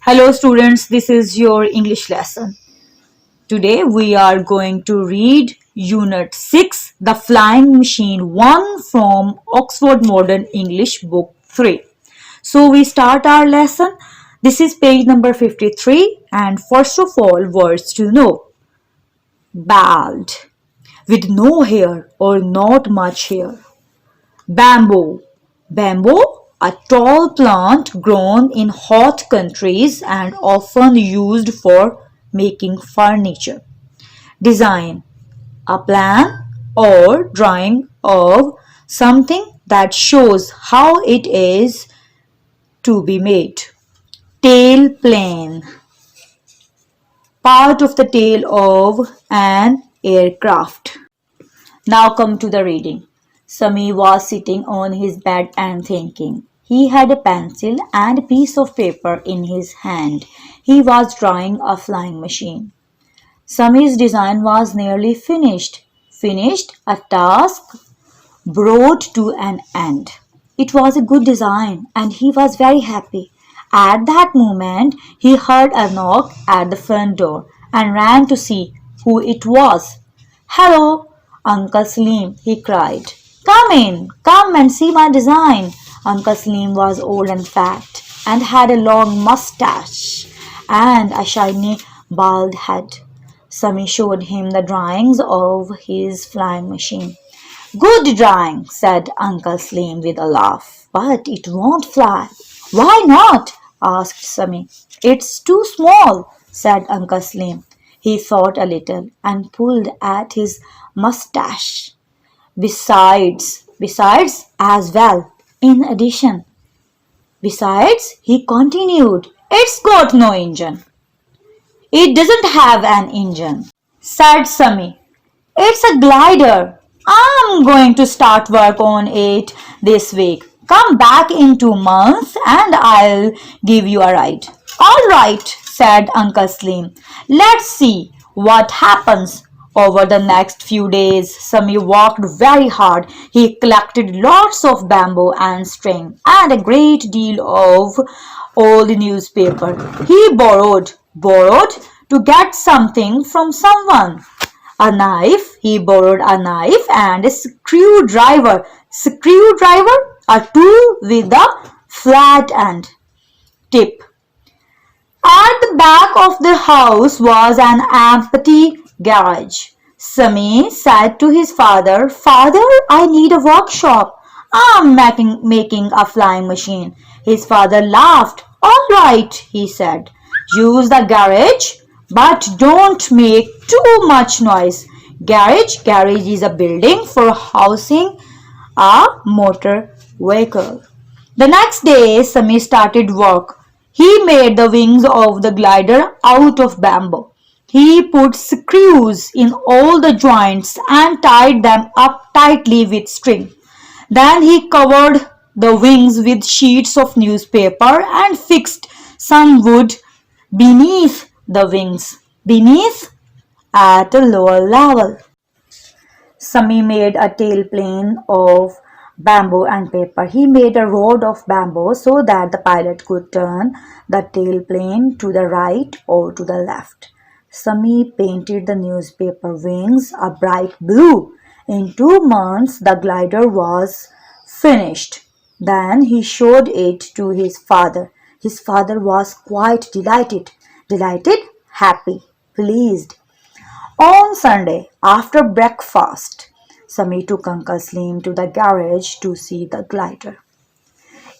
Hello students, this is your English lesson. Today we are going to read Unit 6, The Flying Machine 1 from Oxford Modern English Book 3. So we start our lesson. This is page number 53 and first of all words to know. Bald, with no hair or not much hair. Bamboo. Bamboo, a tall plant grown in hot countries and often used for making furniture. Design, a plan or drawing of something that shows how it is to be made. Tailplane, part of the tail of an aircraft. Now come to the reading. Sami was sitting on his bed and thinking. He had a pencil and a piece of paper in his hand. He was drawing a flying machine. Sami's design was nearly finished. Finished, a task brought to an end. It was a good design and he was very happy. At that moment, he heard a knock at the front door and ran to see who it was. Hello, Uncle Salim, he cried. Come in, come and see my design. Uncle Salim was old and fat and had a long mustache and a shiny bald head. Sami showed him the drawings of his flying machine. Good drawing, said Uncle Salim with a laugh, but it won't fly. Why not? Asked Sami. It's too small, said Uncle Salim. He thought a little and pulled at his mustache. Besides as well, in addition. Besides, he continued, it's got no engine. It doesn't have an engine, said Sami. It's a glider. I'm going to start work on it this week. Come back in 2 months and I'll give you a ride. All right, said Uncle Salim. Let's see what happens. Over the next few days, Sami worked very hard. He collected lots of bamboo and string and a great deal of old newspaper. He borrowed to get something from someone. A knife, he borrowed a knife and a screwdriver. Screwdriver, a tool with a flat end. Tip. At the back of the house was an empty garage. Sami said to his father, Father, I need a workshop. I'm making a flying machine. His father laughed. All right, he said. Use the garage, but don't make too much noise. Garage is a building for housing a motor vehicle. The next day, Sami started work. He made the wings of the glider out of bamboo. He put screws in all the joints and tied them up tightly with string. Then he covered the wings with sheets of newspaper and fixed some wood beneath the wings. Beneath, at a lower level. Sami made a tailplane of bamboo and paper. He made a rod of bamboo so that the pilot could turn the tailplane to the right or to the left. Sami painted the newspaper wings a bright blue. In 2 months, the glider was finished. Then he showed it to his father. His father was quite delighted. Delighted? Happy. Pleased. On Sunday, after breakfast, Sami took Uncle Salim to the garage to see the glider.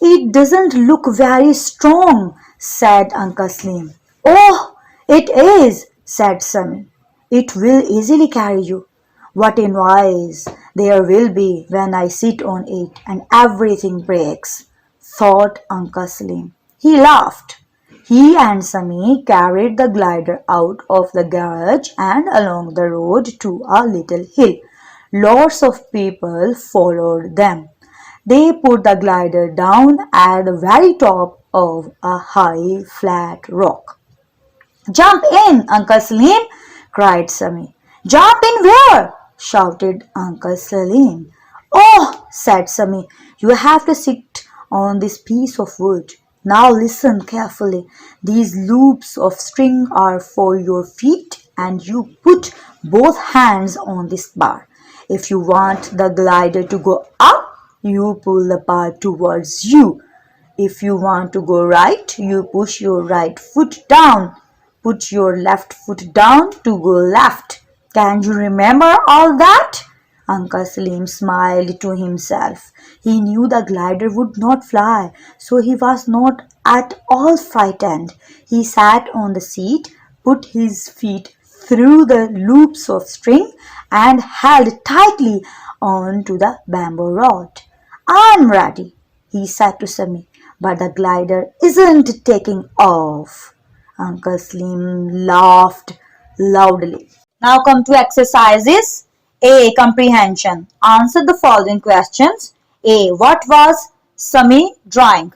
It doesn't look very strong, said Uncle Salim. Oh, it is, said Sami. It will easily carry you. What a noise there will be when I sit on it and everything breaks, thought Uncle Salim. He laughed. He and Sami carried the glider out of the garage and along the road to a little hill. Lots of people followed them. They put the glider down at the very top of a high, flat rock. Jump in, Uncle Salim, cried Sami. Jump in where? Shouted Uncle Salim. Oh, said Sami, you have to sit on this piece of wood. Now listen carefully. These loops of string are for your feet and you put both hands on this bar. If you want the glider to go up, you pull the bar towards you. If you want to go right, you push your right foot down. Put your left foot down to go left. Can you remember all that? Uncle Salim smiled to himself. He knew the glider would not fly, so he was not at all frightened. He sat on the seat, put his feet through the loops of string, and held tightly on to the bamboo rod. I'm ready, he said to Sami, but the glider isn't taking off. Uncle Slim laughed loudly. Now come to exercises. A. Comprehension. Answer the following questions. A. What was Sami drawing?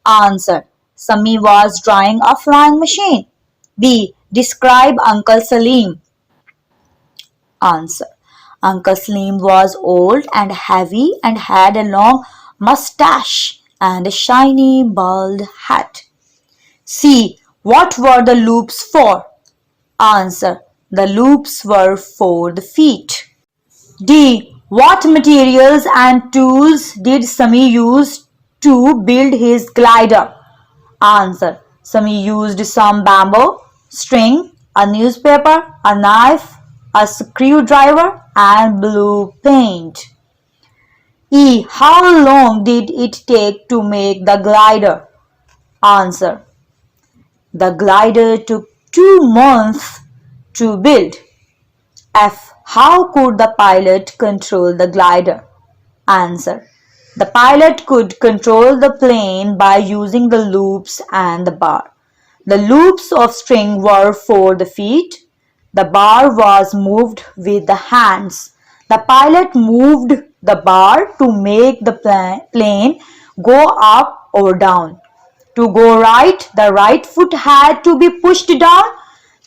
Answer. Sami was drawing a flying machine. B. Describe Uncle Salim. Answer. Uncle Salim was old and heavy and had a long mustache and a shiny bald hat. C. What were the loops for? Answer. The loops were for the feet. D. What materials and tools did Sami use to build his glider? Answer. Sami used some bamboo, string, a newspaper, a knife, a screwdriver, and blue paint. E. How long did it take to make the glider? Answer. The glider took 2 months to build. F. How could the pilot control the glider? Answer. The pilot could control the plane by using the loops and the bar. The loops of string were for the feet. The bar was moved with the hands. The pilot moved the bar to make the plane go up or down. To go right, the right foot had to be pushed down.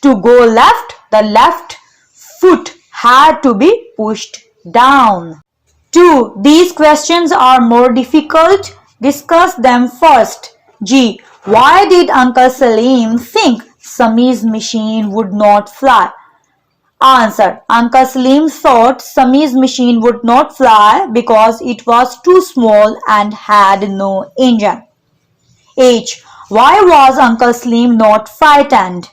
To go left, the left foot had to be pushed down. 2. These questions are more difficult. Discuss them first. G. Why did Uncle Salim think Sami's machine would not fly? Answer. Uncle Salim thought Sami's machine would not fly because it was too small and had no engine. H. Why was Uncle Salim not frightened?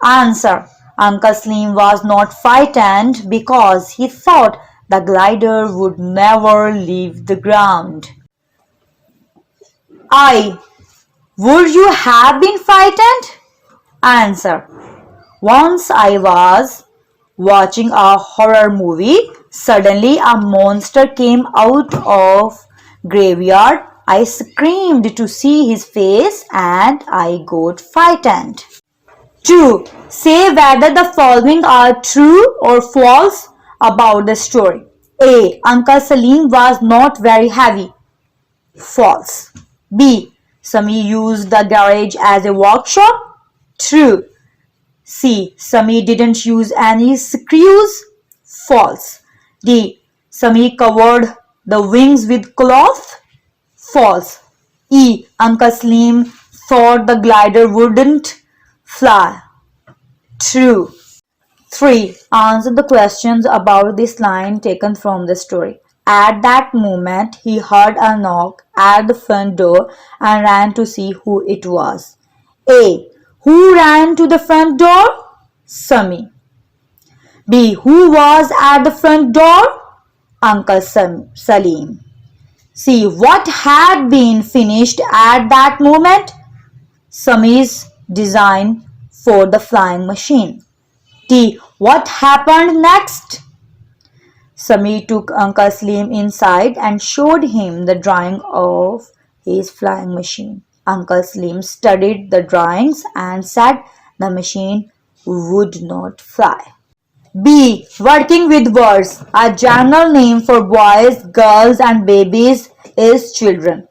Answer. Uncle Salim was not frightened because he thought the glider would never leave the ground. I. Would you have been frightened? Answer. Once I was watching a horror movie. Suddenly a monster came out of graveyard. I screamed to see his face and I got frightened. 2. Say whether the following are true or false about the story. A. Uncle Salim was not very heavy. False. B. Sami used the garage as a workshop. True. C. Sami didn't use any screws. False. D. Sami covered the wings with cloth. False. E. Uncle Salim thought the glider wouldn't fly. True. 3. Answer the questions about this line taken from the story. At that moment, he heard a knock at the front door and ran to see who it was. A. Who ran to the front door? Sami. B. Who was at the front door? Uncle Salim. C. What had been finished at that moment? Sami's design for the flying machine. D. What happened next? Sami took Uncle Salim inside and showed him the drawing of his flying machine. Uncle Salim studied the drawings and said the machine would not fly. B. Working with words. A general name for boys, girls and babies is children.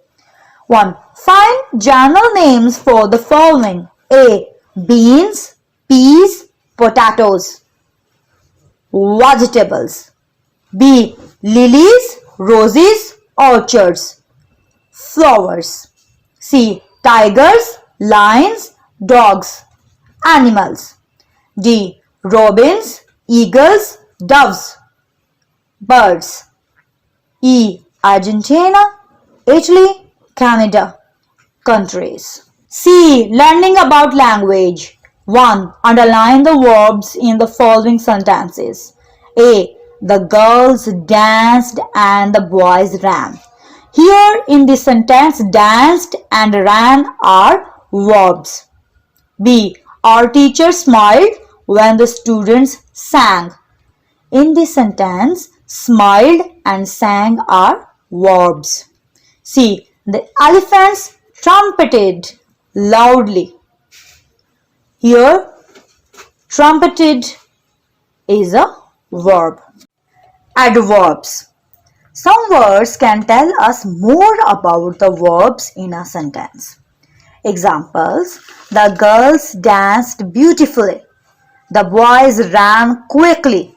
1. Find general names for the following. A. Beans, peas, potatoes. Vegetables. B. Lilies, roses, orchards. Flowers. C. tigers, lions, dogs. Animals. D. Robins, eagles, doves. Birds. E. Argentina, Italy, Canada. Countries. C. Learning about language. 1. Underline the verbs in the following sentences. A. The girls danced and the boys ran. Here in this sentence, danced and ran are verbs. B. Our teacher smiled when the students sang. In this sentence, smiled and sang are verbs. C. The elephants trumpeted loudly. Here, trumpeted is a verb. Adverbs. Some words can tell us more about the verbs in a sentence. Examples: the girls danced beautifully. The boys ran quickly.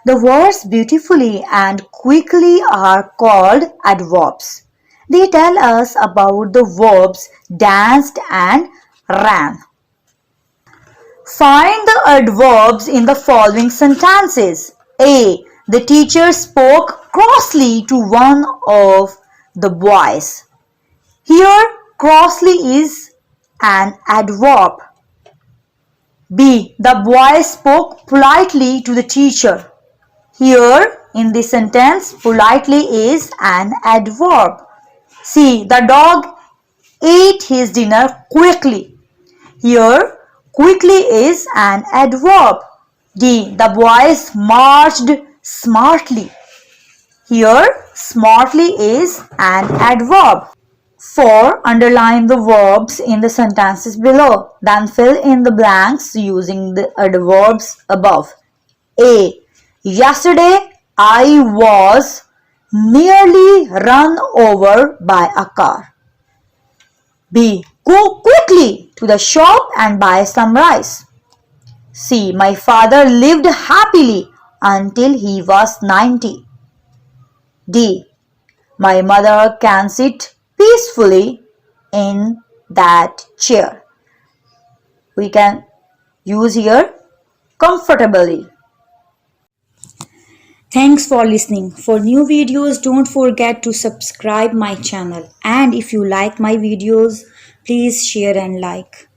The words beautifully and quickly are called adverbs. They tell us about the verbs danced and ran. Find the adverbs in the following sentences. A. The teacher spoke crossly to one of the boys. Here, crossly is an adverb. B. The boy spoke politely to the teacher. Here, in this sentence, politely is an adverb. C. The dog ate his dinner quickly. Here, quickly is an adverb. D. The boys marched smartly. Here, smartly is an adverb. 4. Underline the verbs in the sentences below. Then fill in the blanks using the adverbs above. A. Yesterday I was nearly run over by a car. B. Go quickly to the shop and buy some rice. C. My father lived happily until he was 90. D. My mother can sit peacefully in that chair. We can use here comfortably. Thanks for listening. For new videos, don't forget to subscribe my channel. And if you like my videos, please share and like.